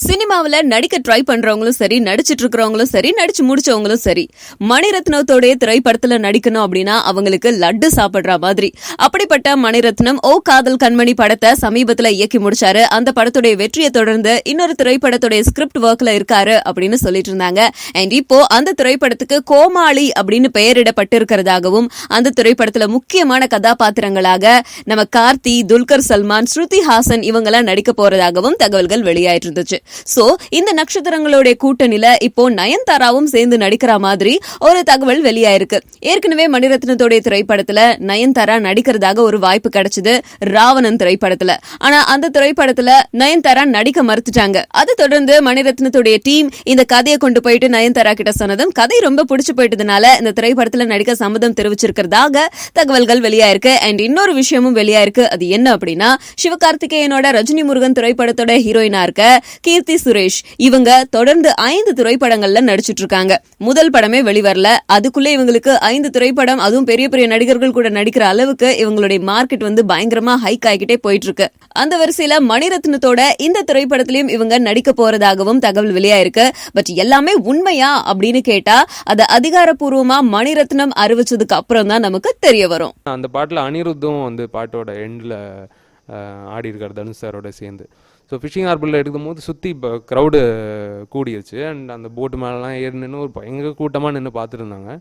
சினிமாவில நடிக்க ட்ரை பண்றவங்களும் சரி, நடிச்சிட்டு இருக்கிறவங்களும் சரி, நடிச்சு முடிச்சவங்களும் சரி, மணிரத்னத்தோடைய திரைப்படத்துல நடிக்கணும் அப்படின்னா அவங்களுக்கு லட்டு சாப்பிடுற மாதிரி. அப்படிப்பட்ட மணிரத்னம் ஓ காதல் கண்மணி படத்தை சமீபத்துல இயக்கி முடிச்சாரு. அந்த படத்துடைய வெற்றியை தொடர்ந்து இன்னொரு திரைப்படத்துடைய ஸ்கிரிப்ட் ஒர்க்ல இருக்காரு அப்படின்னு சொல்லிட்டு இருந்தாங்க. அண்ட் இப்போ அந்த திரைப்படத்துக்கு கோமாளி அப்படின்னு பெயரிடப்பட்டு இருக்கிறதாகவும், அந்த திரைப்படத்துல முக்கியமான கதாபாத்திரங்களாக நம்ம கார்த்தி, துல்கர் சல்மான், ஸ்ருதி ஹாசன் இவங்கெல்லாம் நடிக்க போறதாகவும் தகவல்கள் வெளியாயிட்டு இருந்துச்சு. சோ இந்த நட்சத்திரங்களுடைய கூட்டணியில இப்போ நயன்தாராவும் சேர்ந்து நடிக்கிற மாதிரி ஒரு தகவல் வெளியாயிருக்கு. ஏற்கனவே மணிரத்னத்தோடைய திரைப்படத்துல நயன்தாரா நடிக்கிறதாக ஒரு வாய்ப்பு கிடைச்சது, ராவணன் திரைப்படத்துல. ஆனா அந்த திரைப்படத்துல நயன்தாரா நடிக்க மறுத்துட்டாங்க. அதை தொடர்ந்து மணிரத்னத்துடைய டீம் இந்த கதையை கொண்டு போயிட்டு நயன்தாரா கிட்ட சொன்னதும் கதை ரொம்ப பிடிச்சு போயிட்டதுனால இந்த திரைப்படத்துல நடிக்க சம்மதம் தெரிவிச்சிருக்கிறதாக தகவல்கள் வெளியாயிருக்கு. அண்ட் இன்னொரு விஷயமும் வெளியாயிருக்கு. அது என்ன அப்படின்னா, சிவகார்த்திகேயனோட ரஜினி முருகன் திரைப்படத்தோட ஹீரோயினா இருக்க கீர்த்தி சுரேஷ் இவங்க தொடர்ந்து 5 திரைப்படங்கள்ல நடிச்சிட்டு இருக்காங்க. முதல் படமே வெளிவரல, அதுக்குள்ள இவங்களுக்கு 5 திரைப்படம், அதுவும் பெரிய பெரிய நடிகர்கள் கூட நடிக்கிற அளவுக்கு இவங்களுடைய மார்க்கெட் பயங்கரமா ஹைக் ஆகிக்கிட்டே போயிட்டு இருக்கு. அந்த வரிசையில மணிரத்னத்தோட இந்த திரைப்படத்திலையும் இவங்க நடிக்க போறதாகவும் தகவல் வெளியாயிருக்கு. பட் எல்லாமே உண்மையா அப்படின்னு கேட்டா அது அதிகாரப்பூர்வமா மணிரத்னம் அறிவிச்சதுக்கு அப்புறம் தான் நமக்கு தெரிய வரும். அந்த பாட்டில் அனிருத்தும் பாட்டோட எண்டில் ஆடி இருக்கார் தனுஷ் சாரோட சேர்ந்து. ஸோ ஃபிஷிங் ஹார்பரில் எடுக்கும்போது சுற்றி இப்போ க்ரௌடு கூடிருச்சு. அண்ட் அந்த போட்டு மேலெலாம் ஏறி நின்று ஒரு பயங்கர கூட்டமாக நின்று பார்த்துட்டு இருந்தாங்க.